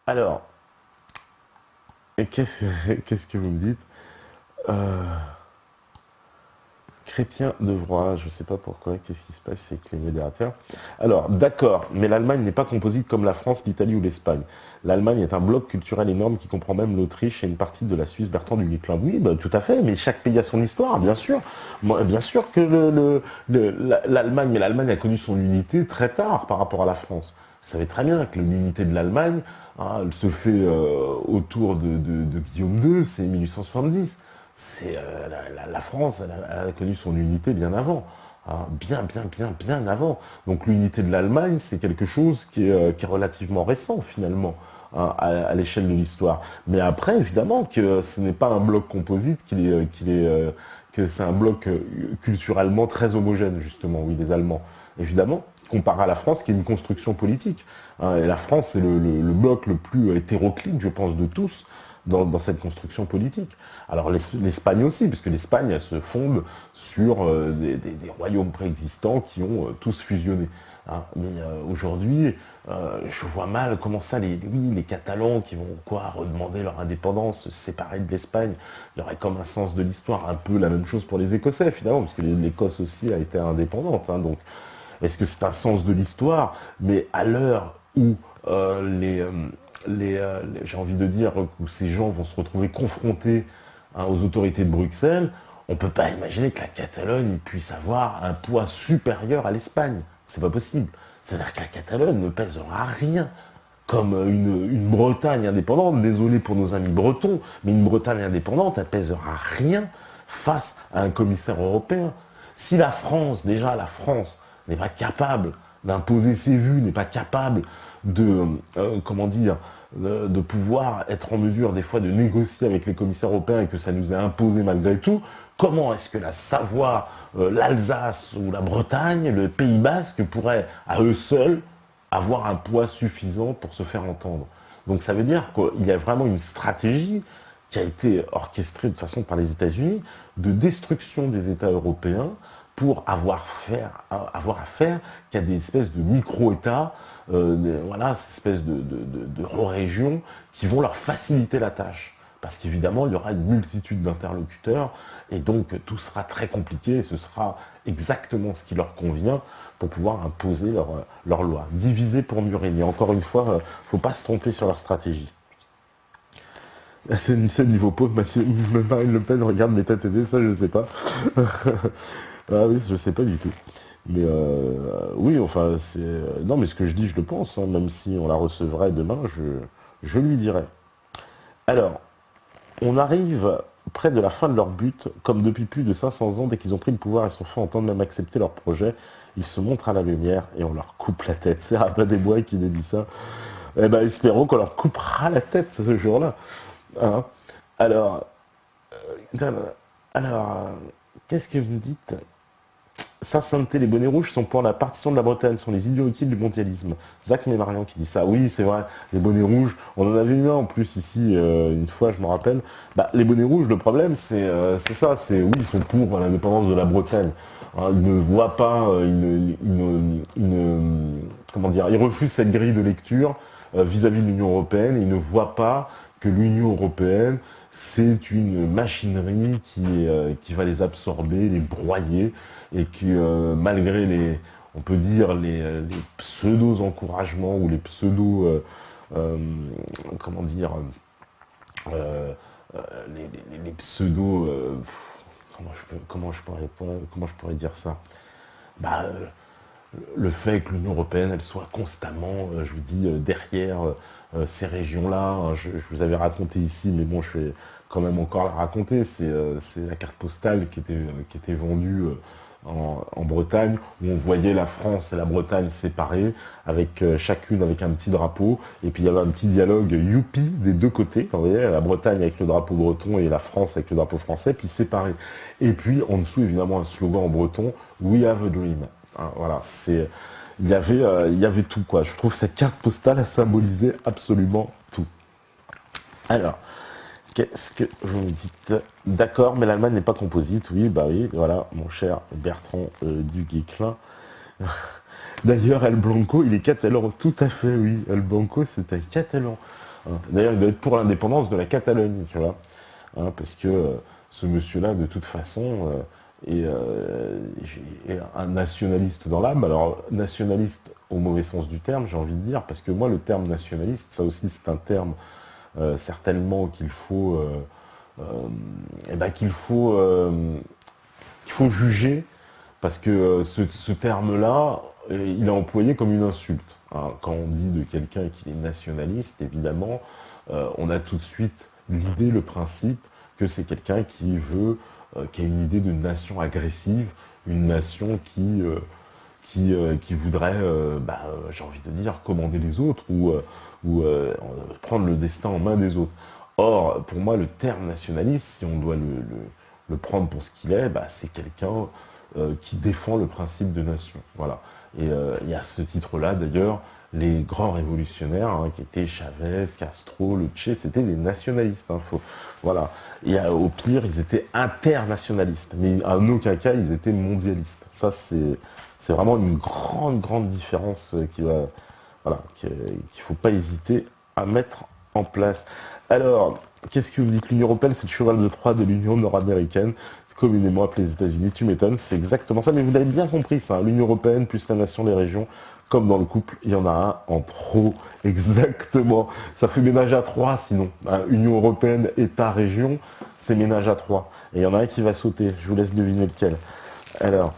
Alors, qu'est-ce que vous me dites? Euh, Chrétien de Vroy, je ne sais pas pourquoi, qu'est-ce qui se passe avec les modérateurs? Alors, d'accord, mais l'Allemagne n'est pas composite comme la France, l'Italie ou l'Espagne. L'Allemagne est un bloc culturel énorme qui comprend même l'Autriche et une partie de la Suisse. Bertrand du Guesclin. Oui, bah, tout à fait, mais chaque pays a son histoire, bien sûr. Moi, bien sûr que l'Allemagne, mais l'Allemagne a connu son unité très tard par rapport à la France. Vous savez très bien que l'unité de l'Allemagne, hein, elle se fait autour de Guillaume II, c'est 1870. La France, elle a connu son unité bien avant, hein, bien avant. Donc l'unité de l'Allemagne, c'est quelque chose qui est relativement récent finalement, hein, à l'échelle de l'histoire. Mais après, évidemment, que ce n'est pas un bloc composite, que c'est un bloc culturellement très homogène, justement, oui, les Allemands. Évidemment, comparé à la France, qui est une construction politique, hein. Et la France, c'est le bloc le plus hétéroclite, je pense, de tous, dans cette construction politique. Alors l'Espagne aussi, puisque l'Espagne, elle se fonde sur des royaumes préexistants qui ont tous fusionné, hein. Mais aujourd'hui, je vois mal comment ça, les Catalans qui vont quoi redemander leur indépendance, se séparer de l'Espagne. Il y aurait comme un sens de l'histoire, un peu la même chose pour les Écossais finalement, parce que l'Écosse aussi a été indépendante, hein. Donc est-ce que c'est un sens de l'histoire? Mais à l'heure où j'ai envie de dire, où ces gens vont se retrouver confrontés, hein, aux autorités de Bruxelles, on ne peut pas imaginer que la Catalogne puisse avoir un poids supérieur à l'Espagne. C'est pas possible. C'est-à-dire que la Catalogne ne pèsera rien comme une Bretagne indépendante. Désolé pour nos amis bretons, mais une Bretagne indépendante, elle pèsera rien face à un commissaire européen. Si la France, déjà la France, n'est pas capable d'imposer ses vues, n'est pas capable de, comment dire, de pouvoir être en mesure des fois de négocier avec les commissaires européens et que ça nous est imposé malgré tout, comment est-ce que la Savoie, l'Alsace ou la Bretagne, le Pays Basque pourraient à eux seuls avoir un poids suffisant pour se faire entendre? Donc ça veut dire qu'il y a vraiment une stratégie qui a été orchestrée de toute façon par les États-Unis de destruction des États européens pour avoir affaire qu'à des espèces de micro-États, voilà, ces espèces de régions qui vont leur faciliter la tâche. Parce qu'évidemment, il y aura une multitude d'interlocuteurs et donc tout sera très compliqué et ce sera exactement ce qui leur convient pour pouvoir imposer leur loi. Diviser pour mieux régner. Encore une fois, il ne faut pas se tromper sur leur stratégie. C'est niveau pauvre, Marine Le Pen regarde Méta TV, ça je ne sais pas. Ah oui, je sais pas du tout. Mais oui, enfin, non, mais ce que je dis, je le pense, hein, même si on la recevrait demain, je lui dirais. Alors, on arrive près de la fin de leur but, comme depuis plus de 500 ans, dès qu'ils ont pris le pouvoir et sont fait entendre, même accepter leur projet, ils se montrent à la lumière et on leur coupe la tête. C'est Rabat des Bois qui nous dit ça. Eh ben, espérons qu'on leur coupera la tête ce jour-là, hein. Alors, alors, qu'est-ce que vous me dites? Saint-Sainteté, les bonnets rouges sont pour la partition de la Bretagne, sont les idiots utiles du mondialisme. Zach Mémarian qui dit ça. Oui, c'est vrai, les bonnets rouges, on en avait eu un en plus ici, une fois, je me rappelle. Bah, les bonnets rouges, le problème, c'est ça, c'est oui, ils sont pour l'indépendance de la Bretagne, hein. Ils ne voient pas comment dire, ils refusent cette grille de lecture vis-à-vis de l'Union européenne et ils ne voient pas que l'Union européenne, c'est une machinerie qui va les absorber, les broyer, et que malgré on peut dire, les pseudo-encouragements ou les pseudo, euh, comment dire, euh, les pseudo, comment je pourrais dire ça? Bah, le fait que l'Union européenne, elle soit constamment, je vous dis, derrière ces régions-là, hein. Je vous avais raconté ici, mais bon, je vais quand même encore la raconter. C'est la carte postale qui était vendue en Bretagne, où on voyait la France et la Bretagne séparées, avec chacune avec un petit drapeau, et puis il y avait un petit dialogue youpi des deux côtés. Vous voyez, la Bretagne avec le drapeau breton et la France avec le drapeau français, puis séparés. Et puis en dessous, évidemment, un slogan en breton, We have a dream. Hein, voilà, il y avait tout, quoi. Je trouve que cette carte postale a symbolisé absolument tout. Alors, qu'est-ce que vous me dites? D'accord, mais l'Allemagne n'est pas composite. Oui, bah oui, voilà, mon cher Bertrand du Guesclin. D'ailleurs, El Blanco, il est catalan. Tout à fait, oui. El Blanco, c'est un catalan. hein. D'ailleurs, il doit être pour l'indépendance de la Catalogne, tu vois, hein, parce que ce monsieur-là, de toute façon, est un nationaliste dans l'âme. Alors, nationaliste au mauvais sens du terme, j'ai envie de dire, parce que moi, le terme nationaliste, ça aussi, c'est un terme certainement euh, qu'il faut juger, parce que ce terme-là, il est employé comme une insulte, hein. Quand on dit de quelqu'un qu'il est nationaliste, évidemment, on a tout de suite l'idée, le principe que c'est quelqu'un qui a une idée de nation agressive, une nation qui voudrait, j'ai envie de dire, commander les autres ou prendre le destin en main des autres. Or, pour moi, le terme nationaliste, si on doit le prendre pour ce qu'il est, c'est quelqu'un qui défend le principe de nation. Voilà. Et à ce titre-là, d'ailleurs, les grands révolutionnaires, hein, qui étaient Chavez, Castro, le Che, c'était des nationalistes. Hein, voilà. Et au pire, ils étaient internationalistes, mais en aucun cas, ils étaient mondialistes. Ça, c'est vraiment une grande, grande différence voilà, qu'il ne faut pas hésiter à mettre en place. Alors, qu'est-ce que vous dites? L'Union européenne, c'est le cheval de Troie de l'Union nord-américaine, communément appelée les États-Unis. Tu m'étonnes, c'est exactement ça. Mais vous l'avez bien compris, ça, hein. L'Union européenne plus la nation des régions, comme dans le couple, il y en a un en trop. Exactement. Ça fait ménage à trois, sinon, hein. Union européenne, État, région, c'est ménage à trois. Et il y en a un qui va sauter. Je vous laisse deviner lequel. Alors,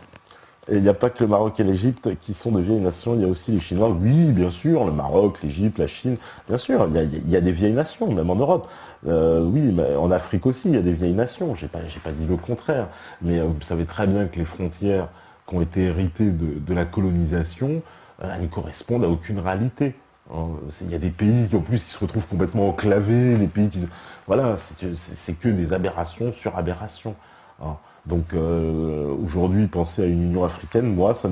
et il n'y a pas que le Maroc et l'Égypte qui sont de vieilles nations, il y a aussi les Chinois. Oui, bien sûr, le Maroc, l'Égypte, la Chine, bien sûr, il y a des vieilles nations, même en Europe. Oui, mais en Afrique aussi, il y a des vieilles nations. J'ai pas dit le contraire. Mais vous savez très bien que les frontières qui ont été héritées de la colonisation, elles ne correspondent à aucune réalité, hein. Il y a des pays qui, en plus, qui se retrouvent complètement enclavés, des pays qui... Voilà, c'est que des aberrations sur aberrations, hein. Donc aujourd'hui, penser à une Union africaine, moi, ça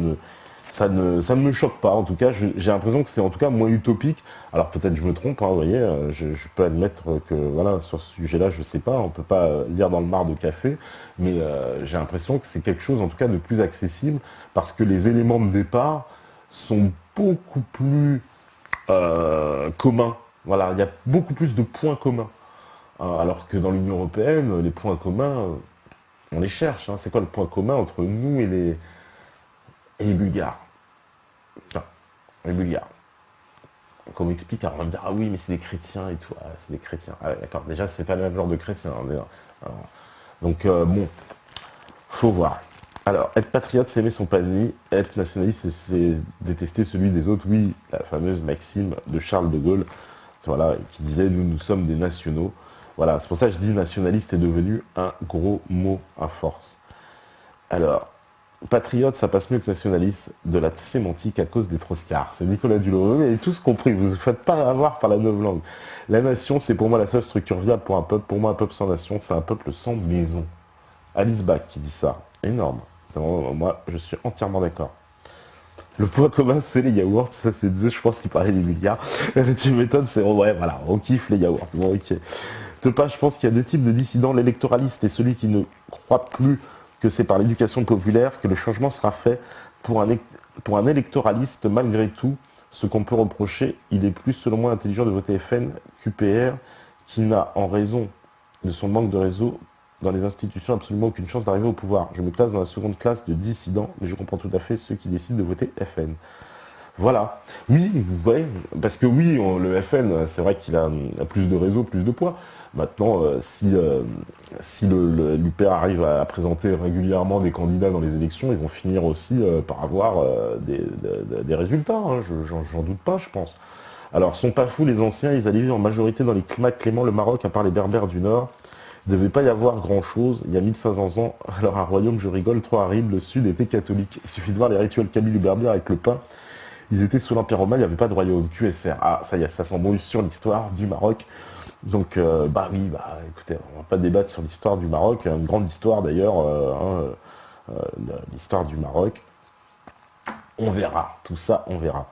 ne me choque pas. En tout cas, j'ai l'impression que c'est en tout cas moins utopique. Alors peut-être je me trompe, hein, vous voyez, je peux admettre que voilà, sur ce sujet-là, je sais pas, on peut pas lire dans le mar de café, mais j'ai l'impression que c'est quelque chose en tout cas de plus accessible parce que les éléments de départ sont beaucoup plus communs. Voilà, il y a beaucoup plus de points communs. Alors que dans l'Union européenne, les points communs, on les cherche, hein. C'est quoi le point commun entre nous et les Bulgares? Non, les Bulgares. Qu'on m'explique, alors on va me dire, ah oui, mais c'est des chrétiens et tout. Ah, c'est des chrétiens. Ah ouais, d'accord. Déjà, c'est pas le même genre de chrétien, hein, déjà. Alors, donc, bon, faut voir. Alors, être patriote, c'est aimer son pays. Être nationaliste, c'est détester celui des autres. Oui, la fameuse maxime de Charles de Gaulle, voilà, qui disait, nous sommes des nationaux. Voilà, c'est pour ça que je dis nationaliste est devenu un gros mot à force. Alors, patriote, ça passe mieux que nationaliste, de la sémantique à cause des troscards. C'est Nicolas Dulot. Vous avez tous compris, vous ne faites pas avoir par la langue. La nation, c'est pour moi la seule structure viable pour un peuple. Pour moi, un peuple sans nation, c'est un peuple sans maison. Alice Bach qui dit ça. Énorme. Moi, je suis entièrement d'accord. Le point commun, c'est les yaourts. Ça, c'est Dieu, je pense qu'il parlait des milliards. Tu m'étonnes, c'est... Ouais, voilà, on kiffe les yaourts. Bon, ok. Tepa, je pense qu'il y a deux types de dissidents, l'électoraliste et celui qui ne croit plus que c'est par l'éducation populaire que le changement sera fait. Pour un électoraliste, malgré tout, ce qu'on peut reprocher, il est plus, selon moi, intelligent de voter FN qu'UPR, qui n'a, en raison de son manque de réseau dans les institutions, absolument aucune chance d'arriver au pouvoir. Je me classe dans la seconde classe de dissidents, mais je comprends tout à fait ceux qui décident de voter FN. Voilà. Oui, ouais, parce que oui, le FN, c'est vrai qu'il a plus de réseau, plus de poids. Maintenant, si l'UPR arrive à présenter régulièrement des candidats dans les élections, ils vont finir aussi par avoir des résultats, hein, j'en doute pas, je pense. Alors, sont pas fous les anciens, ils allaient vivre en majorité dans les climats cléments, le Maroc, à part les Berbères du Nord. Il ne devait pas y avoir grand-chose il y a 1500 ans. Alors, un royaume, je rigole, trop aride, le Sud était catholique. Il suffit de voir les rituels kabyles ou berbères avec le pain. Ils étaient sous l'Empire romain, il n'y avait pas de royaume QSR. Ah, ça y est, ça s'embrouille sur l'histoire du Maroc. Donc, écoutez, on va pas débattre sur l'histoire du Maroc, une grande histoire d'ailleurs, l'histoire du Maroc. On verra, tout ça, on verra.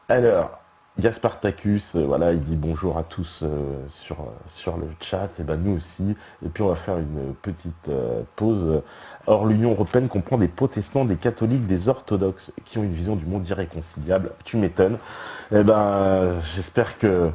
Alors, Gaspartacus, voilà, il dit bonjour à tous sur le chat, et ben nous aussi. Et puis on va faire une petite pause. Or, l'Union européenne comprend des protestants, des catholiques, des orthodoxes qui ont une vision du monde irréconciliable. Tu m'étonnes. Eh ben, j'espère que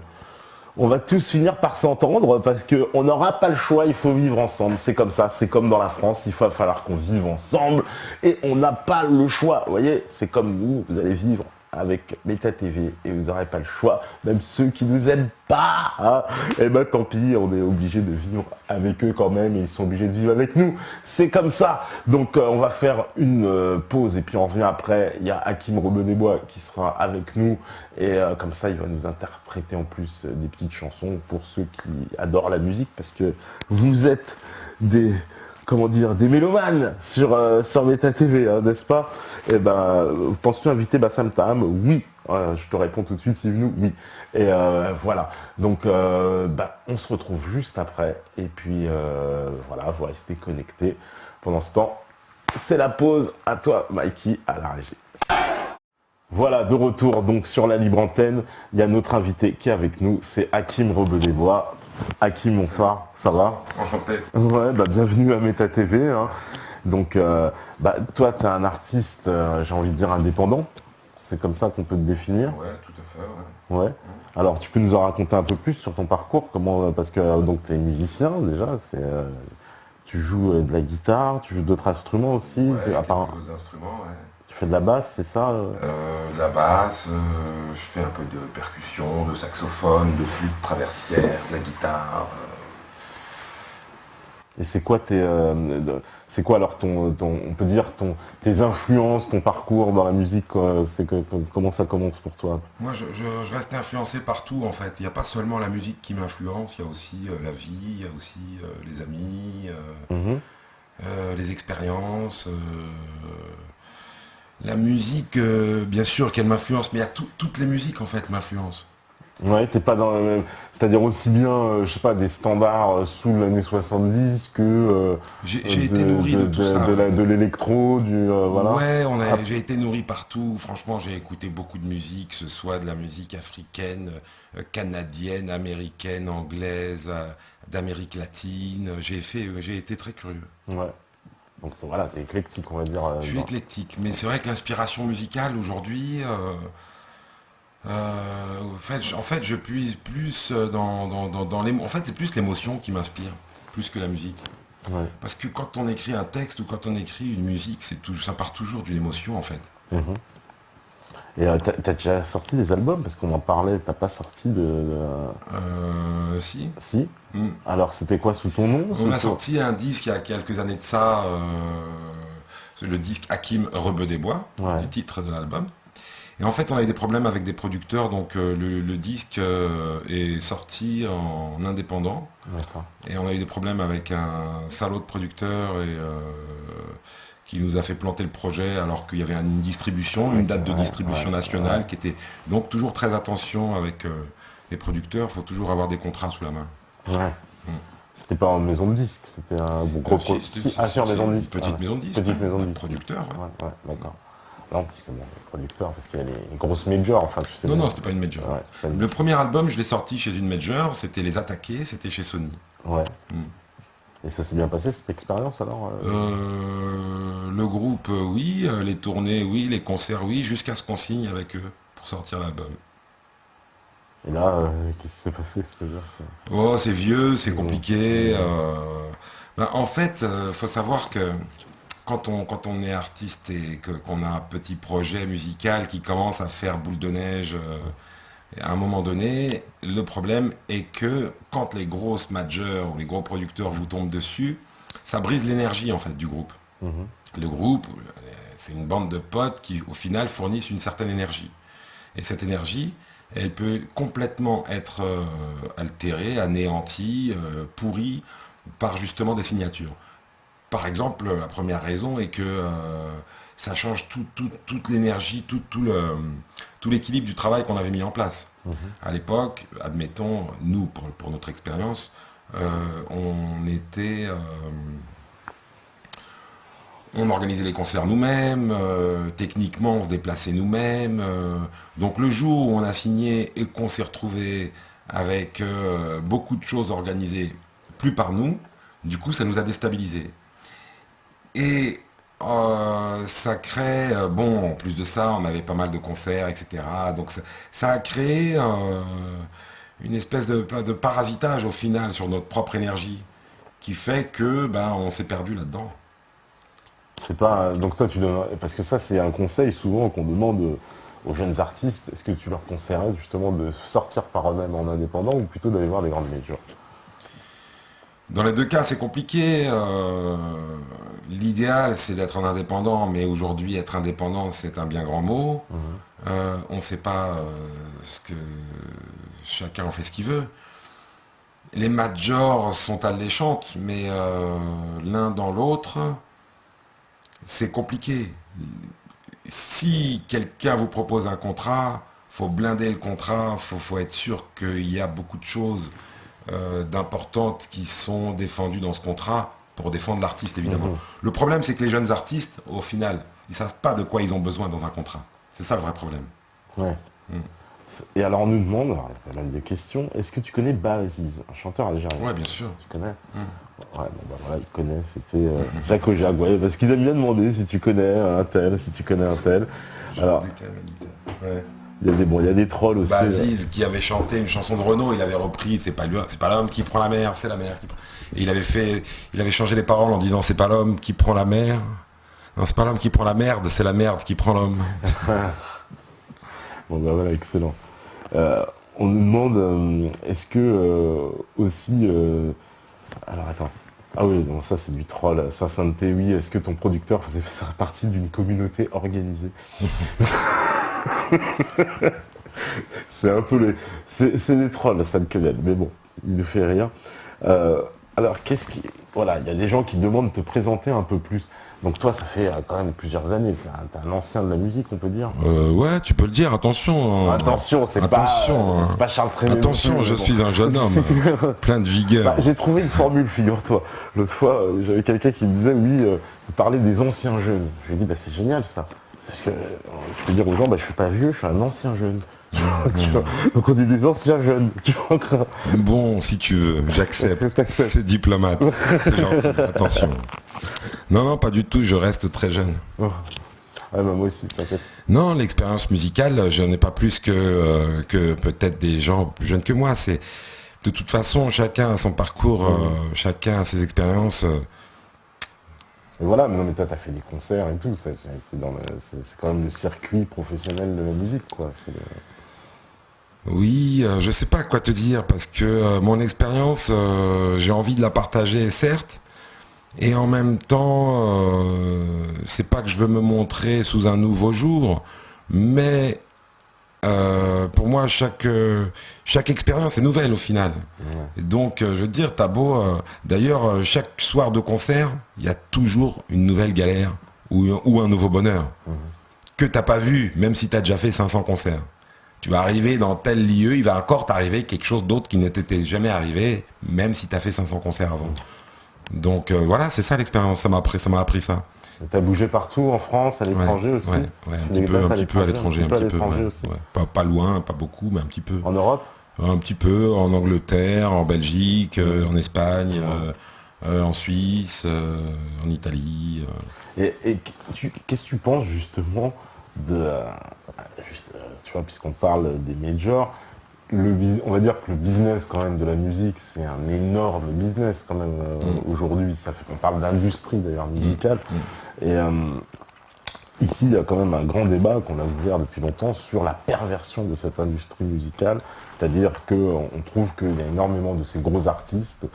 on va tous finir par s'entendre parce qu'on n'aura pas le choix, il faut vivre ensemble. C'est comme ça, c'est comme dans la France, il va falloir qu'on vive ensemble et on n'a pas le choix. Vous voyez, c'est comme vous allez vivre avec Meta TV et vous n'aurez pas le choix, même ceux qui nous aiment pas, hein, et ben tant pis, on est obligé de vivre avec eux quand même et ils sont obligés de vivre avec nous. C'est comme ça. Donc on va faire une pause et puis on revient après. Il y a Hakim Rebeu-des-Bois qui sera avec nous et comme ça il va nous interpréter en plus des petites chansons pour ceux qui adorent la musique parce que vous êtes des comment dire, des mélomanes sur Meta TV, hein, n'est-ce pas? Et ben, penses-tu inviter Bassam Tam? Oui. Je te réponds tout de suite, Sivenou, oui. Et voilà. Donc, on se retrouve juste après. Et puis, voilà, vous restez connectés. Pendant ce temps, c'est la pause. À toi, Mikey, à la régie. Voilà, de retour donc sur la libre antenne. Il y a notre invité qui est avec nous, c'est Hakim Rebeu-des-Bois. Hakim, mon phare, ça va? Enchanté. Ouais, bienvenue à Meta TV. Hein. Donc, toi, tu es un artiste, j'ai envie de dire, indépendant. C'est comme ça qu'on peut te définir. Ouais, tout à fait, ouais. Ouais. Alors, tu peux nous en raconter un peu plus sur ton parcours, comment, parce que donc tu es musicien déjà, tu joues de la guitare, tu joues d'autres instruments aussi, Ouais, à part, quelques instruments, ouais. tu fais de la basse, c'est ça? La basse, je fais un peu de percussion, de saxophone, de flûte traversière, de la guitare. Et c'est quoi alors on peut dire tes influences, ton parcours dans la musique, quoi, comment ça commence pour toi? Moi, je reste influencé partout, en fait. Il n'y a pas seulement la musique qui m'influence, il y a aussi la vie, il y a aussi les amis, Mhm. les expériences. La musique, bien sûr qu'elle m'influence, mais il y a toutes les musiques, en fait, m'influencent. Ouais, t'es pas dans le même. C'est-à-dire aussi bien, je sais pas, des standards sous l'année 70 que J'ai été nourri de tout ça. de l'électro, voilà. Ouais, Ah, j'ai été nourri partout. Franchement, j'ai écouté beaucoup de musique, que ce soit de la musique africaine, canadienne, américaine, anglaise, d'Amérique latine. J'ai été très curieux. ouais. Donc voilà, t'es éclectique, on va dire. Je suis éclectique, mais c'est vrai que l'inspiration musicale aujourd'hui, en fait, je puise plus dans les. En fait, c'est plus l'émotion qui m'inspire, plus que la musique. Ouais. Parce que quand on écrit un texte ou quand on écrit une musique, ça part toujours d'une émotion, en fait. Mhm. Et t'as déjà sorti des albums parce qu'on en parlait. T'as pas sorti Si. Si. Mm. Alors c'était quoi sous ton nom? On a sorti un disque il y a quelques années de ça, le disque Hakim Rebeu-des-Bois, Ouais. le titre de l'album. Et en fait, on a eu des problèmes avec des producteurs, donc le disque est sorti en indépendant. D'accord. Et on a eu des problèmes avec un salaud de producteur qui nous a fait planter le projet alors qu'il y avait une distribution, une date de distribution nationale qui était donc toujours très attention avec les producteurs. Il faut toujours avoir des contrats sous la main. Ouais. Mm. C'était pas une maison de disques, c'était un gros sur maison de disques. Petite maison de disques. Petite maison de disques. Producteur. Ouais. Ouais, d'accord. Non, parce que bon, les producteurs, parce qu'il y a les grosses majors, enfin, tu sais. Non, c'était pas une major. Ouais, c'est pas une- Le premier album, je l'ai sorti chez une major, c'était Les Attaqués, c'était chez Sony. Ouais. Mm. Et ça s'est bien passé, cette expérience, alors Le groupe, oui, les tournées, oui, les concerts, oui, jusqu'à ce qu'on signe avec eux pour sortir l'album. Et là, qu'est-ce qui s'est passé, c'est-à-dire, Oh, c'est vieux, c'est compliqué. Mmh. En fait, faut savoir que quand on est artiste et qu'on a un petit projet musical qui commence à faire boule de neige, à un moment donné, le problème est que quand les grosses majors ou les gros producteurs vous tombent dessus, ça brise l'énergie en fait du groupe. Mhm. Le groupe, c'est une bande de potes qui au final fournissent une certaine énergie. Et cette énergie, elle peut complètement être altérée, anéantie, pourrie par justement des signatures. Par exemple, la première raison est que ça change toute l'énergie, tout l'équilibre du travail qu'on avait mis en place. À l'époque, admettons, nous, pour notre expérience, on organisait les concerts nous-mêmes, techniquement on se déplaçait nous-mêmes. Donc le jour où on a signé et qu'on s'est retrouvé avec beaucoup de choses organisées plus par nous, du coup ça nous a déstabilisés. Et ça crée, bon, en plus de ça, on avait pas mal de concerts, etc. Donc ça a créé une espèce de parasitage au final sur notre propre énergie qui fait que on s'est perdu là-dedans. C'est pas. Donc toi, tu donnes. Parce que ça, c'est un conseil souvent qu'on demande aux jeunes artistes. Est-ce que tu leur conseillerais justement de sortir par eux-mêmes en indépendant ou plutôt d'aller voir les grandes majors? Dans les deux cas, c'est compliqué. L'idéal, c'est d'être en indépendant, mais aujourd'hui, être indépendant, c'est un bien grand mot. On ne sait pas ce que chacun en fait ce qu'il veut. Les majors sont alléchantes, mais l'un dans l'autre, c'est compliqué. Si quelqu'un vous propose un contrat, faut blinder le contrat, faut être sûr qu'il y a beaucoup de choses d'importantes qui sont défendues dans ce contrat pour défendre l'artiste, évidemment. Le problème, c'est que les jeunes artistes, au final, ils ne savent pas de quoi ils ont besoin dans un contrat. C'est ça le vrai problème. Ouais. Et alors on nous demande, alors, il y a pas mal de questions, est-ce que tu connais Baziz, un chanteur algérien? Ouais, bien sûr. Tu connais? Ouais, voilà, il connaît, c'était Jacques Ojac, ouais, parce qu'ils aiment bien demander si tu connais un tel, si tu connais un tel. Alors, Ouais. il y a des trolls aussi. Baziz qui avait chanté une chanson de Renaud, il avait repris c'est pas l'homme qui prend la mer, c'est la mer qui prend. Et il avait changé les paroles en disant c'est pas l'homme qui prend la mer. Non, c'est pas l'homme qui prend la merde, c'est la merde qui prend l'homme. Bon bah voilà, excellent. On nous demande est-ce que aussi alors attends. Ah oui, non, ça c'est du troll. Ça, Sainteté, oui, est-ce que ton producteur faisait partie d'une communauté organisée? C'est un peu les. C'est des trolls, ça me connaît, mais bon, il ne fait rien. Alors, voilà, il y a des gens qui demandent de te présenter un peu plus. Donc toi, ça fait quand même plusieurs années, t'es un ancien de la musique, on peut dire. Ouais, tu peux le dire, attention. Attention, c'est pas Charles Trenet. Attention, je suis un jeune homme, plein de vigueur. Bah, j'ai trouvé une formule, figure-toi. L'autre fois, j'avais quelqu'un qui me disait, oui, vous parlez des anciens jeunes. Je lui ai dit, bah, c'est génial ça. Parce que je peux dire aux gens, bah, je suis pas vieux, je suis un ancien jeune. Tu vois. Donc on est des anciens jeunes. Tu vois. Bon, si tu veux, j'accepte. C'est diplomate. C'est gentil, attention. Non, pas du tout, je reste très jeune. Oh. Ouais, bah, moi aussi, t'inquiète. Non, l'expérience musicale, je n'ai pas plus que peut-être des gens plus jeunes que moi. C'est de toute façon, chacun a son parcours, chacun a ses expériences. Et voilà, mais non, mais toi, t'as fait des concerts et tout. C'est quand même le circuit professionnel de la musique, quoi. Oui, je sais pas quoi te dire parce que mon expérience, j'ai envie de la partager, certes, et en même temps, c'est pas que je veux me montrer sous un nouveau jour, mais pour moi, chaque expérience est nouvelle au final. Et donc, je veux dire, t'as beau, d'ailleurs, chaque soir de concert, il y a toujours une nouvelle galère ou un nouveau bonheur que t'as pas vu, même si t'as déjà fait 500 concerts. Tu vas arriver dans tel lieu, il va encore t'arriver quelque chose d'autre qui ne t'était jamais arrivé, même si tu as fait 500 concerts avant. Donc voilà, c'est ça l'expérience, ça m'a appris ça. T'as bougé partout, en France, à l'étranger aussi? Ouais, un petit peu à l'étranger, pas loin, pas beaucoup, mais un petit peu. En Europe? Un petit peu, en Angleterre, en Belgique, en Espagne, en Suisse, en Italie. Et qu'est-ce que tu penses justement de... tu vois, puisqu'on parle des majors, on va dire que le business quand même de la musique, c'est un énorme business quand même aujourd'hui. On parle d'industrie d'ailleurs musicale. Et ici, il y a quand même un grand débat qu'on a ouvert depuis longtemps sur la perversion de cette industrie musicale. C'est-à-dire qu'on trouve qu'il y a énormément de ces gros artistes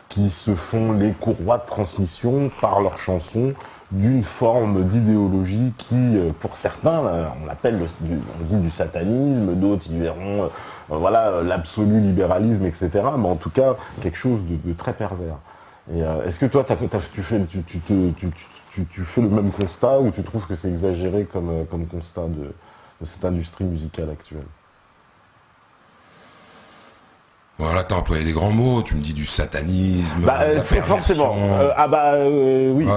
qui se font les courroies de transmission par leurs chansons d'une forme d'idéologie qui, pour certains, on dit du satanisme, d'autres y verront l'absolu libéralisme, etc. Mais en tout cas, quelque chose de très pervers. Et est-ce que toi, tu fais le même constat ou tu trouves que c'est exagéré comme constat de cette industrie musicale actuelle? Voilà, t'as employé des grands mots, tu me dis du satanisme, forcément. Oui.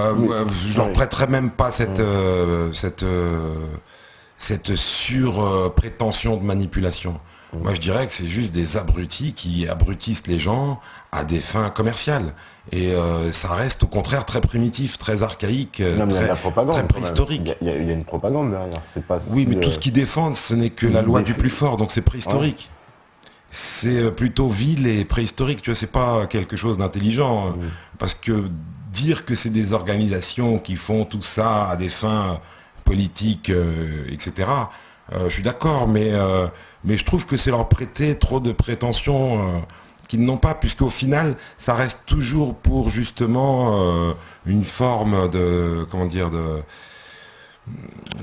Je leur prêterais même pas cette sur-prétention de manipulation. Moi, je dirais que c'est juste des abrutis qui abrutissent les gens à des fins commerciales. Et ça reste au contraire très primitif, très archaïque, très préhistorique. Il y a une propagande derrière. Oui, mais tout ce qu'ils défendent, ce n'est que la loi du plus fort, donc c'est préhistorique. c'est plutôt vil et préhistorique, tu vois, c'est pas quelque chose d'intelligent. Parce que dire que c'est des organisations qui font tout ça à des fins politiques, etc., je suis d'accord, mais je trouve que c'est leur prêter trop de prétentions qu'ils n'ont pas, puisqu'au final, ça reste toujours pour justement une forme de, comment dire,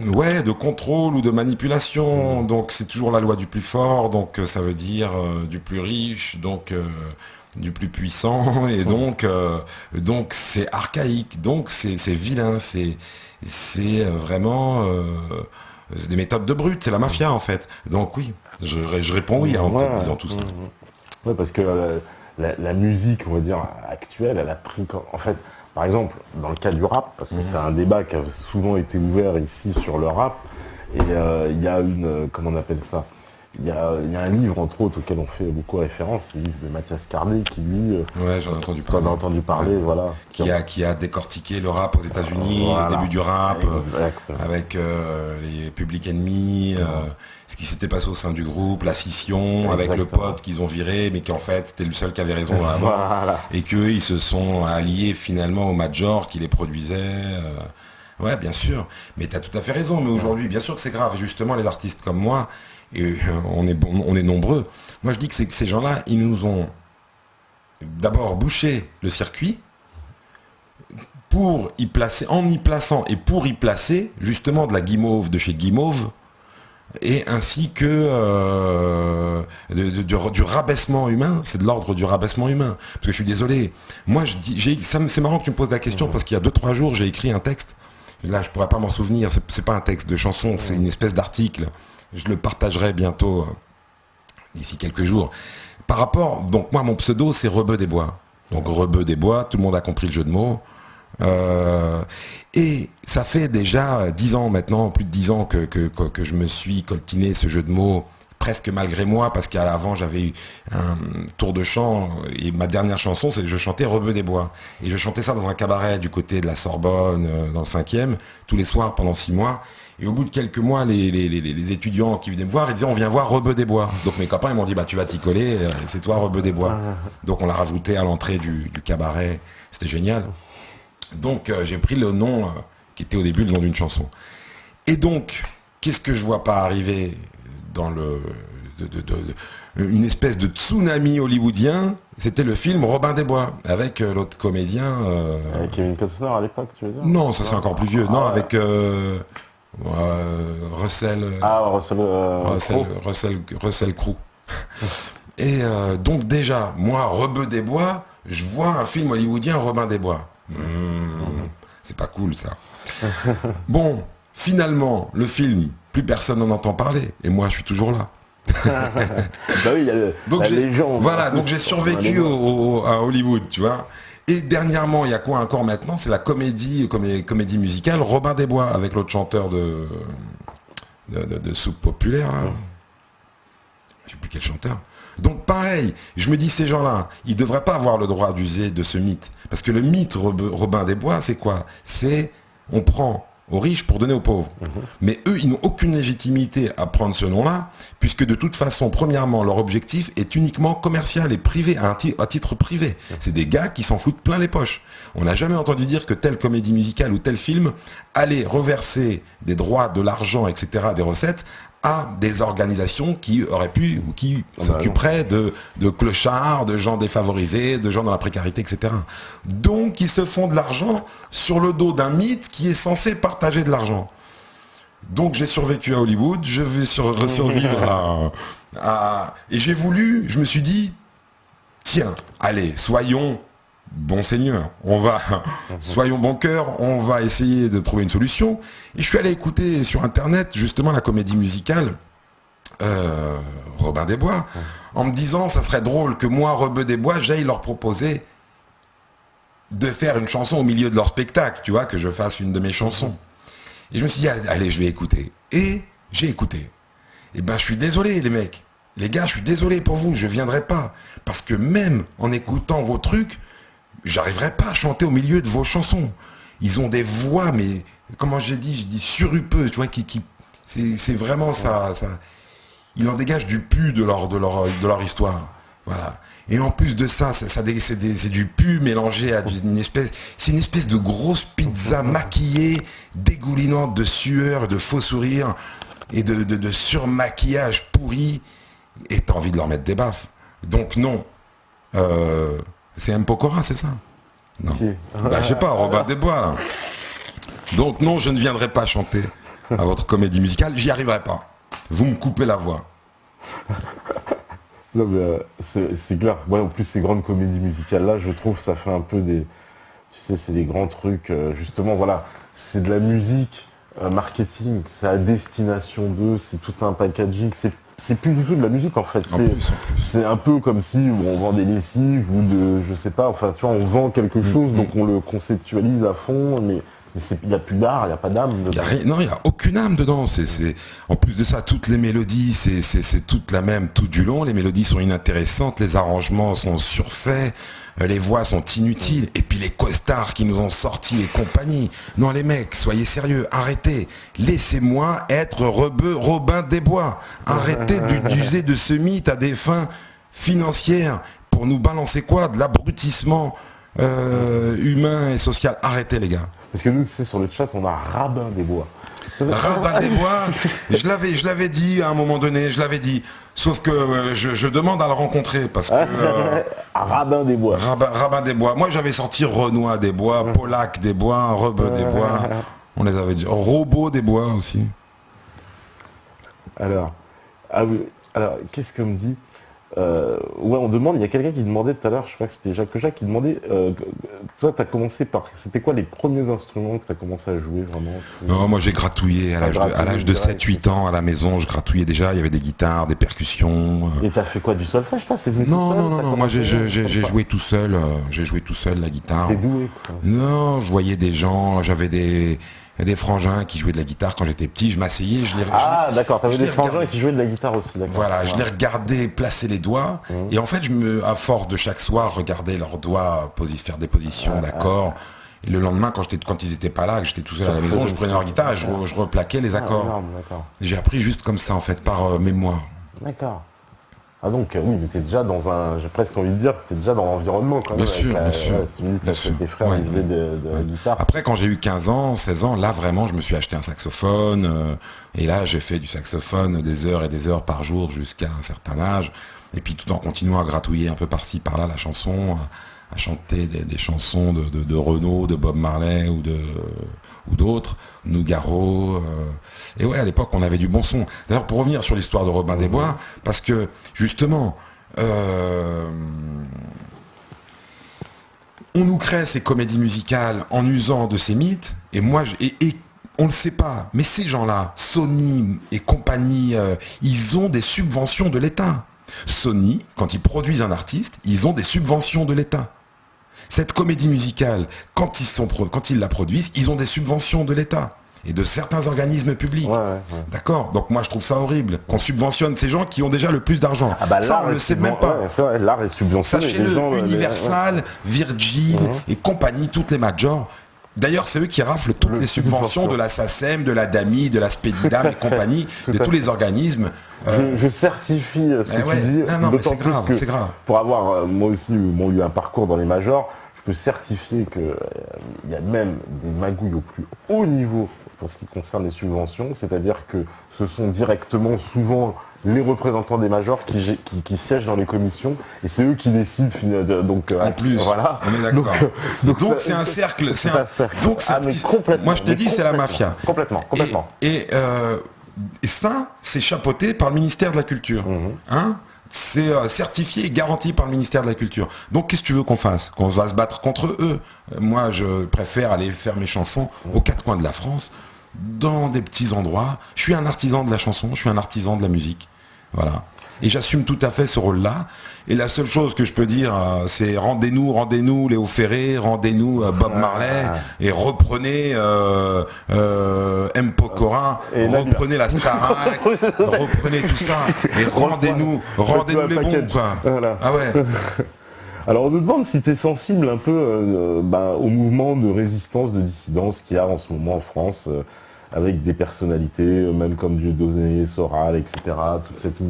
ouais, de contrôle ou de manipulation. Donc c'est toujours la loi du plus fort, donc ça veut dire du plus riche, donc du plus puissant, et donc c'est archaïque, donc c'est vilain, c'est vraiment c'est des méthodes de brute, c'est la mafia en fait. Donc oui, je réponds oui en te disant tout ça. Ouais, parce que la musique, on va dire, actuelle, elle a pris... En fait, par exemple, dans le cas du rap, parce que c'est un débat qui a souvent été ouvert ici sur le rap, et il y a une... comment on appelle ça? Il y a un livre, entre autres, auquel on fait beaucoup référence, le livre de Mathias Carnet, qui lui... ouais, j'en ai entendu parler. T'en as entendu parler, ouais. Voilà. Qui a décortiqué le rap aux États-Unis, voilà. Le début du rap, avec les Public Enemy, ce qui s'était passé au sein du groupe, la scission, avec le pote qu'ils ont viré, mais qu'en fait, c'était le seul qui avait raison vraiment. Voilà. Et qu'eux, ils se sont alliés finalement au Major qui les produisait. Ouais, bien sûr. Mais tu as tout à fait raison. Mais aujourd'hui, bien sûr que c'est grave. Justement, les artistes comme moi, et on est nombreux. Moi, je dis que ces gens-là, ils nous ont d'abord bouché le circuit pour y placer, en y plaçant et pour y placer justement de la guimauve de chez Guimauve, et ainsi que du rabaissement humain. C'est de l'ordre du rabaissement humain. Parce que je suis désolé. Moi, c'est marrant que tu me poses la question, parce qu'il y a 2-3 jours, j'ai écrit un texte. Là, je pourrais pas m'en souvenir. C'est pas un texte de chanson, c'est une espèce d'article. Je le partagerai bientôt, d'ici quelques jours. Par rapport, donc moi, mon pseudo, c'est Rebeu des Bois. Donc Rebeu des Bois, tout le monde a compris le jeu de mots. Et ça fait déjà 10 ans maintenant, plus de 10 ans que je me suis coltiné ce jeu de mots, presque malgré moi, parce qu'à l'avant j'avais eu un tour de chant, et ma dernière chanson, c'est que je chantais Rebeu des Bois. Et je chantais ça dans un cabaret du côté de la Sorbonne, dans le 5e, tous les soirs pendant 6 mois. Et au bout de quelques mois, les étudiants qui venaient me voir, ils disaient on vient voir Rebeu des Bois. Donc mes copains ils m'ont dit bah tu vas t'y coller, c'est toi Rebeu des Bois. Donc on l'a rajouté à l'entrée du cabaret, c'était génial. Donc j'ai pris le nom qui était au début le nom d'une chanson. Et donc, qu'est-ce que je vois pas arriver dans une espèce de tsunami hollywoodien? C'était le film Robin des Bois, avec l'autre comédien... Avec Kevin Costner à l'époque, tu veux dire? Non, ça c'est encore plus vieux. Non, avec Russell... Russell Crowe. Et donc déjà, moi, Rebeu des Bois, je vois un film hollywoodien Robin des Bois. C'est pas cool ça. Bon, finalement, le film, plus personne n'en entend parler. Et moi, je suis toujours là. Bah oui, il y a la légende. Voilà, donc j'ai survécu à Hollywood, tu vois. Et dernièrement, il y a quoi encore maintenant? C'est la comédie musicale Robin des Bois, avec l'autre chanteur de soupe populaire, là. Je sais plus quel chanteur. Donc pareil, je me dis ces gens-là, ils ne devraient pas avoir le droit d'user de ce mythe. Parce que le mythe Robin des Bois, c'est quoi? C'est on prend aux riches pour donner aux pauvres. Mais eux, ils n'ont aucune légitimité à prendre ce nom-là, puisque de toute façon, premièrement, leur objectif est uniquement commercial et privé, à titre privé. C'est des gars qui s'en foutent plein les poches. On n'a jamais entendu dire que telle comédie musicale ou tel film allait reverser des droits, de l'argent, etc., des recettes, à des organisations qui auraient pu ou qui s'occuperaient de clochards, de gens défavorisés, de gens dans la précarité, etc. Donc ils se font de l'argent sur le dos d'un mythe qui est censé partager de l'argent. Donc j'ai survécu à Hollywood, je vais survivre et j'ai voulu, je me suis dit, tiens, allez, soyons bon seigneur, soyons bon cœur, on va essayer de trouver une solution. Et je suis allé écouter sur internet justement la comédie musicale Robin des Bois, en me disant ça serait drôle que moi, Rebeu des Bois, j'aille leur proposer de faire une chanson au milieu de leur spectacle, tu vois, que je fasse une de mes chansons. Et je me suis dit, allez, je vais écouter. Et j'ai écouté. Et ben je suis désolé les mecs, les gars, je suis désolé pour vous, je viendrai pas. Parce que même en écoutant vos trucs, j'arriverai pas à chanter au milieu de vos chansons. Ils ont des voix, mais comment je dis surupeuses, tu vois, c'est vraiment ça. il en dégage du pu de leur histoire. Voilà. Et en plus de ça, c'est du pu mélangé à c'est une espèce de grosse pizza maquillée, dégoulinante de sueur, de faux sourires et de surmaquillage pourri. Et t'as envie de leur mettre des baffes. Donc non. C'est M. Pokora, c'est ça? Non. Ok. Bah, je sais pas, Robin des Bois. Donc non, je ne viendrai pas chanter à votre comédie musicale. J'y arriverai pas. Vous me coupez la voix. Non, mais c'est clair. Ouais, en plus, ces grandes comédies musicales-là, je trouve, ça fait un peu des... Tu sais, c'est des grands trucs, justement, voilà. C'est de la musique, marketing, c'est à destination d'eux, c'est tout un packaging. C'est plus du tout de la musique, en fait. En plus. C'est un peu comme si on vend des lessives ou de... Je sais pas, enfin, tu vois, on vend quelque chose, donc on le conceptualise à fond, mais il n'y a plus d'art, il n'y a pas d'âme dedans. Non, il n'y a aucune âme dedans. En plus de ça, toutes les mélodies, c'est toute la même tout du long. Les mélodies sont inintéressantes, les arrangements sont surfaits, les voix sont inutiles. Et puis les costards qui nous ont sortis et compagnie. Non, les mecs, soyez sérieux, arrêtez. Laissez-moi être Robin des Bois. Arrêtez d'user de ce mythe à des fins financières pour nous balancer quoi? De l'abrutissement humain et social. Arrêtez, les gars. Parce que nous, tu sais, sur le chat, on a Rabin des Bois. Rabin des Bois, je l'avais dit à un moment donné, je l'avais dit. Sauf que je demande à le rencontrer parce que... Rabin des Bois. Rabin des Bois. Moi, j'avais sorti Renoir des Bois, Polac des Bois, Rebeu des Bois. On les avait dit. Robot des Bois aussi. Alors, qu'est-ce qu'on me dit? Ouais, on demande, il y a quelqu'un qui demandait tout à l'heure, je crois que c'était Jacques qui demandait, toi, t'as commencé par, c'était quoi les premiers instruments que t'as commencé à jouer vraiment? Non, moi j'ai gratouillé à l'âge de 7-8 ans à la maison, je gratouillais déjà, il y avait des guitares, des percussions. Et t'as fait quoi, du solfège, toi? Non, moi j'ai joué tout seul, la guitare. T'es doué, quoi. Non, je voyais des gens, j'avais des frangins qui jouaient de la guitare quand j'étais petit, je m'asseyais, d'accord, t'avais des frangins qui jouaient de la guitare aussi, d'accord. Voilà, je les regardais placer les doigts, et en fait, à force de chaque soir, regarder leurs doigts faire des positions d'accords, et le lendemain, quand ils étaient pas là, que j'étais tout seul à la maison, je prenais leur guitare et je replaquais les accords. Énorme, J'ai appris juste comme ça, en fait, par mémoire. D'accord. Ah donc oui, mais t'es déjà dans j'ai presque envie de dire, t'es déjà dans l'environnement quand même. Bien sûr. Tes frères ils faisaient de la guitare. Après, quand j'ai eu 15 ans, 16 ans, là vraiment, je me suis acheté un saxophone. Et là, j'ai fait du saxophone des heures et des heures par jour jusqu'à un certain âge. Et puis tout en continuant à gratouiller un peu par-ci, par-là la chanson, à chanter des chansons de Renaud, de Bob Marley ou d'autres, Nougaro. Et ouais, à l'époque, on avait du bon son. D'ailleurs, pour revenir sur l'histoire de Robin des Bois, parce que justement, on nous crée ces comédies musicales en usant de ces mythes, et moi, et on ne le sait pas, mais ces gens-là, Sony et compagnie, ils ont des subventions de l'État. Sony, quand ils produisent un artiste, ils ont des subventions de l'État. Cette comédie musicale, quand ils la produisent, ils ont des subventions de l'État et de certains organismes publics. Ouais. D'accord? Donc moi je trouve ça horrible qu'on subventionne ces gens qui ont déjà le plus d'argent. Ça on ne le sait même pas. Ouais, c'est vrai, l'art est subventionné. Sachez-le, Universal, Virgin et compagnie, toutes les majors. D'ailleurs, c'est eux qui raflent toutes les subventions de la SACEM, de la DAMI, de la Spedidam et compagnie, de tous les organismes. Je certifie ce que tu dis. Non, mais c'est grave. Pour avoir, moi aussi, eu un parcours dans les majors, je peux certifier qu'il y a même des magouilles au plus haut niveau pour ce qui concerne les subventions. C'est-à-dire que ce sont directement, souvent, les représentants des majors qui siègent dans les commissions et c'est eux qui décident donc en plus voilà, on est d'accord. Donc c'est un cercle, donc moi je te dis c'est la mafia complètement et ça c'est chapeauté par le ministère de la Culture. C'est certifié et garanti par le ministère de la Culture. Donc qu'est-ce que tu veux qu'on fasse? Qu'on va se battre contre eux? Moi je préfère aller faire mes chansons aux quatre coins de la France, dans des petits endroits. Je suis un artisan de la chanson, je suis un artisan de la musique. Voilà. Et j'assume tout à fait ce rôle-là. Et la seule chose que je peux dire, c'est rendez-nous Léo Ferré, rendez-nous Bob Marley, et reprenez M. Pokora, reprenez la Starac, reprenez tout ça, et rendez-nous les bons, quoi. Voilà. Ah ouais. Alors on nous demande si tu es sensible un peu au mouvement de résistance, de dissidence qu'il y a en ce moment en France. avec des personnalités, même comme Dieudonné, Soral, etc., toute cette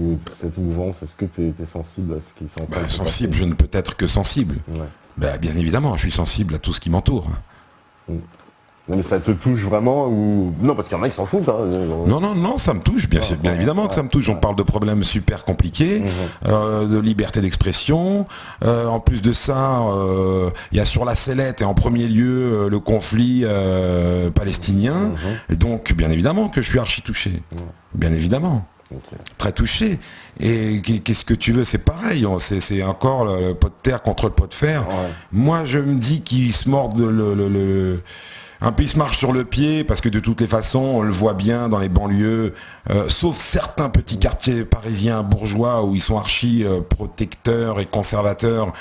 mouvance, est-ce que tu es sensible à ce qui s'en passe? Sensible, je ne peux être que sensible. Ouais. Bien évidemment, je suis sensible à tout ce qui m'entoure. Non, mais ça te touche vraiment ou... Non, parce qu'il y en a qui s'en foutent. Hein. Non, ça me touche, bien évidemment que ça me touche. On parle de problèmes super compliqués, de liberté d'expression. En plus de ça, il y a sur la sellette et en premier lieu le conflit palestinien. Et donc, bien évidemment que je suis archi touché. Bien évidemment. Okay. Très touché. Et qu'est-ce que tu veux, c'est pareil, c'est encore le pot de terre contre le pot de fer. Ouais. Moi, je me dis qu'ils se mordent un peu ils se marchent sur le pied, parce que de toutes les façons, on le voit bien dans les banlieues, sauf certains petits quartiers parisiens bourgeois où ils sont archi protecteurs et conservateurs,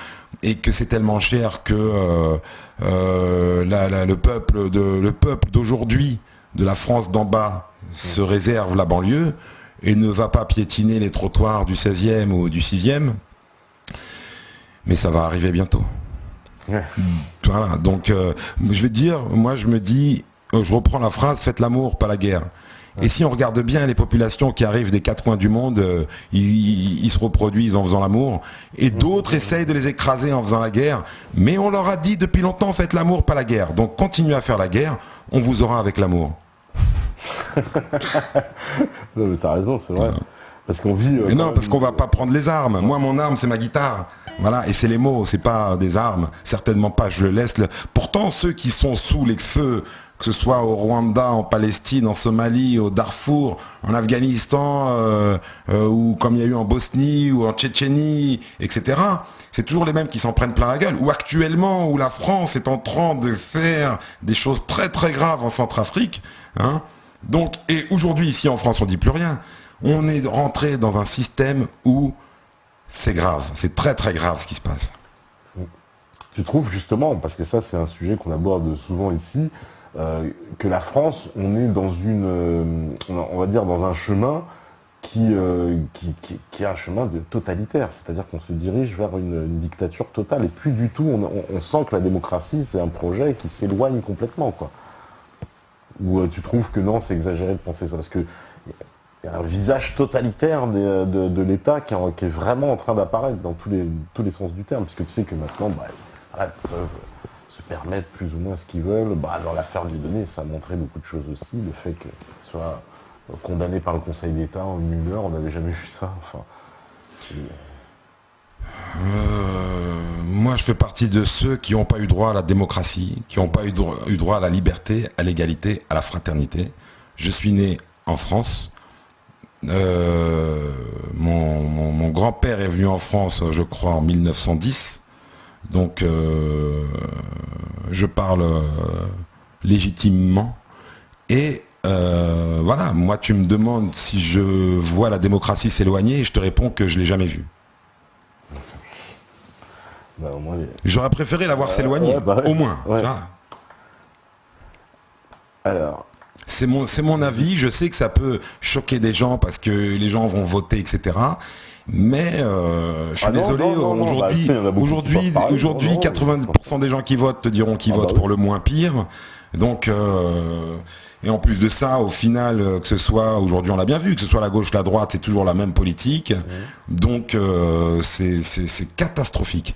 et que c'est tellement cher que le peuple d'aujourd'hui, de la France d'en bas, se réserve la banlieue et ne va pas piétiner les trottoirs du 16e ou du 6e. Mais ça va arriver bientôt. Ouais. Voilà, donc je vais te dire, moi je me dis, je reprends la phrase, faites l'amour, pas la guerre. Ouais. Et si on regarde bien les populations qui arrivent des quatre coins du monde, ils se reproduisent en faisant l'amour, et d'autres essayent de les écraser en faisant la guerre, mais on leur a dit depuis longtemps, faites l'amour, pas la guerre. Donc continuez à faire la guerre, on vous aura avec l'amour. Non mais t'as raison, c'est vrai. Ouais. Parce qu'on vit... mais non, parce qu'on va pas prendre les armes. Moi, mon arme, c'est ma guitare. Voilà, et c'est les mots, c'est pas des armes. Certainement pas, je le laisse. Pourtant, ceux qui sont sous les feux, que ce soit au Rwanda, en Palestine, en Somalie, au Darfour, en Afghanistan, ou comme il y a eu en Bosnie, ou en Tchétchénie, etc., c'est toujours les mêmes qui s'en prennent plein la gueule. Ou actuellement, où la France est en train de faire des choses très très graves en Centrafrique. Hein. Donc, et aujourd'hui, ici en France, on dit plus rien. On est rentré dans un système où c'est grave, c'est très très grave ce qui se passe. Tu trouves justement, parce que ça c'est un sujet qu'on aborde souvent ici, que la France, on est dans on va dire dans un chemin qui est un chemin totalitaire, c'est-à-dire qu'on se dirige vers une dictature totale et plus du tout, on sent que la démocratie c'est un projet qui s'éloigne complètement, quoi. Ou tu trouves que non, c'est exagéré de penser ça, parce que il y a un visage totalitaire de l'État qui est vraiment en train d'apparaître dans tous les sens du terme, puisque tu sais que maintenant, ils peuvent se permettre plus ou moins ce qu'ils veulent. Dans l'affaire Dieudonné, ça a montré beaucoup de choses aussi, le fait qu'il soit condamné par le Conseil d'État en 1 heure, on n'avait jamais vu ça. Enfin, moi, je fais partie de ceux qui n'ont pas eu droit à la démocratie, qui n'ont pas eu droit à la liberté, à l'égalité, à la fraternité. Je suis né en France. Mon grand-père est venu en France, je crois, en 1910. Donc, je parle légitimement. Et voilà, moi, tu me demandes si je vois la démocratie s'éloigner, et je te réponds que je ne l'ai jamais vue. Au moins, j'aurais préféré la voir s'éloigner, au moins. Ouais. Alors... C'est mon avis, je sais que ça peut choquer des gens parce que les gens vont voter, etc. Mais je suis désolé, aujourd'hui, 80% des gens qui votent te diront qu'ils votent pour le moins pire. Donc, et en plus de ça, au final, que ce soit, aujourd'hui on l'a bien vu, que ce soit la gauche, la droite, c'est toujours la même politique. Donc c'est catastrophique.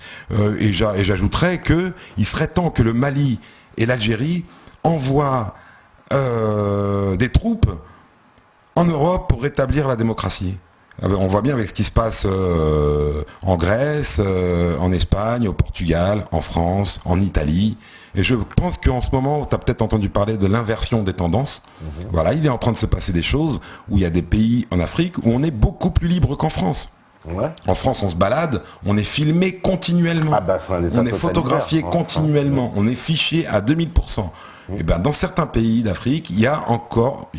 Et j'ajouterais qu'il serait temps que le Mali et l'Algérie envoient des troupes en Europe pour rétablir la démocratie. On voit bien avec ce qui se passe en Grèce, en Espagne, au Portugal, en France, en Italie. Et je pense qu'en ce moment, tu as peut-être entendu parler de l'inversion des tendances. Voilà, il est en train de se passer des choses où il y a des pays en Afrique où on est beaucoup plus libre qu'en France. Ouais. En France, on se balade, on est filmé continuellement. On est photographié continuellement, on est fiché à 2000%. Et dans certains pays d'Afrique, il y a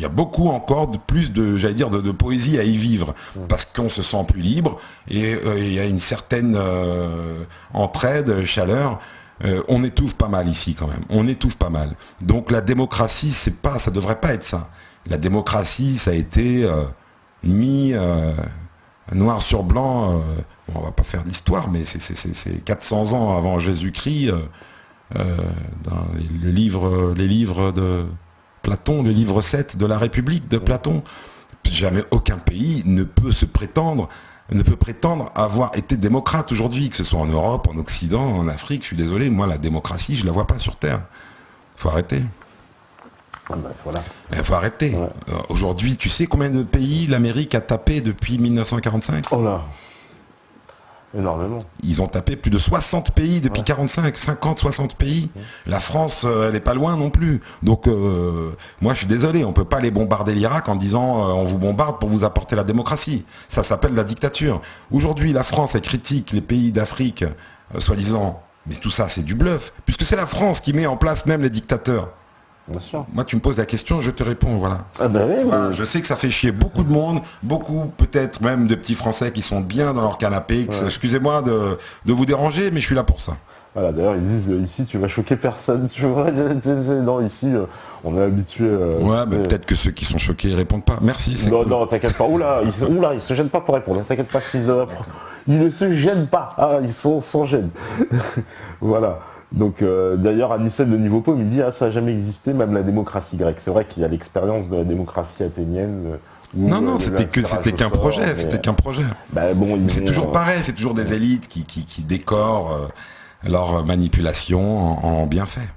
beaucoup encore de plus de poésie à y vivre, parce qu'on se sent plus libre et il y a une certaine entraide, chaleur. On étouffe pas mal ici quand même. On étouffe pas mal. Donc la démocratie, ça devrait pas être ça. La démocratie, ça a été mis noir sur blanc. On va pas faire d'histoire, mais c'est 400 ans avant Jésus-Christ. Dans les livres de Platon, le livre 7 de la République de Platon. Jamais aucun pays ne peut prétendre avoir été démocrate aujourd'hui, que ce soit en Europe, en Occident, en Afrique. Je suis désolé, moi la démocratie, je la vois pas sur Terre. Faut arrêter. Voilà. Il faut arrêter. Ouais. Aujourd'hui, tu sais combien de pays l'Amérique a tapé depuis 1945 ? Oh là, énormément. Ils ont tapé plus de 60 pays depuis 45, 50, 60 pays. La France, elle n'est pas loin non plus. Donc, moi, je suis désolé, on ne peut pas aller bombarder l'Irak en disant on vous bombarde pour vous apporter la démocratie. Ça s'appelle la dictature. Aujourd'hui, la France, elle critique les pays d'Afrique, soi-disant, mais tout ça, c'est du bluff, puisque c'est la France qui met en place même les dictateurs. Bien sûr. Moi, tu me poses la question, je te réponds, voilà. Ah ben oui, Voilà, je sais que ça fait chier beaucoup de monde, beaucoup peut-être même de petits Français qui sont bien dans leur canapé. Excusez-moi de vous déranger, mais je suis là pour ça. Voilà, d'ailleurs, ils disent ici, tu vas choquer personne. Tu vois, non, ici, on est habitué. Ouais, mais peut-être que ceux qui sont choqués, ils répondent pas. Merci, c'est Non, cool. non, t'inquiète pas. Oula, ils se gênent pas pour répondre. T'inquiète pas, ils ne se gênent pas. Ah, ils sont sans gêne. Voilà. Donc, d'ailleurs, Anicet de Niveau Pomme, il dit, ça n'a jamais existé, même la démocratie grecque. C'est vrai qu'il y a l'expérience de la démocratie athénienne. Non, c'était qu'un projet, c'était qu'un projet. Bah, bon, c'est toujours pareil, c'est toujours des élites qui décorent leur manipulation en bienfait.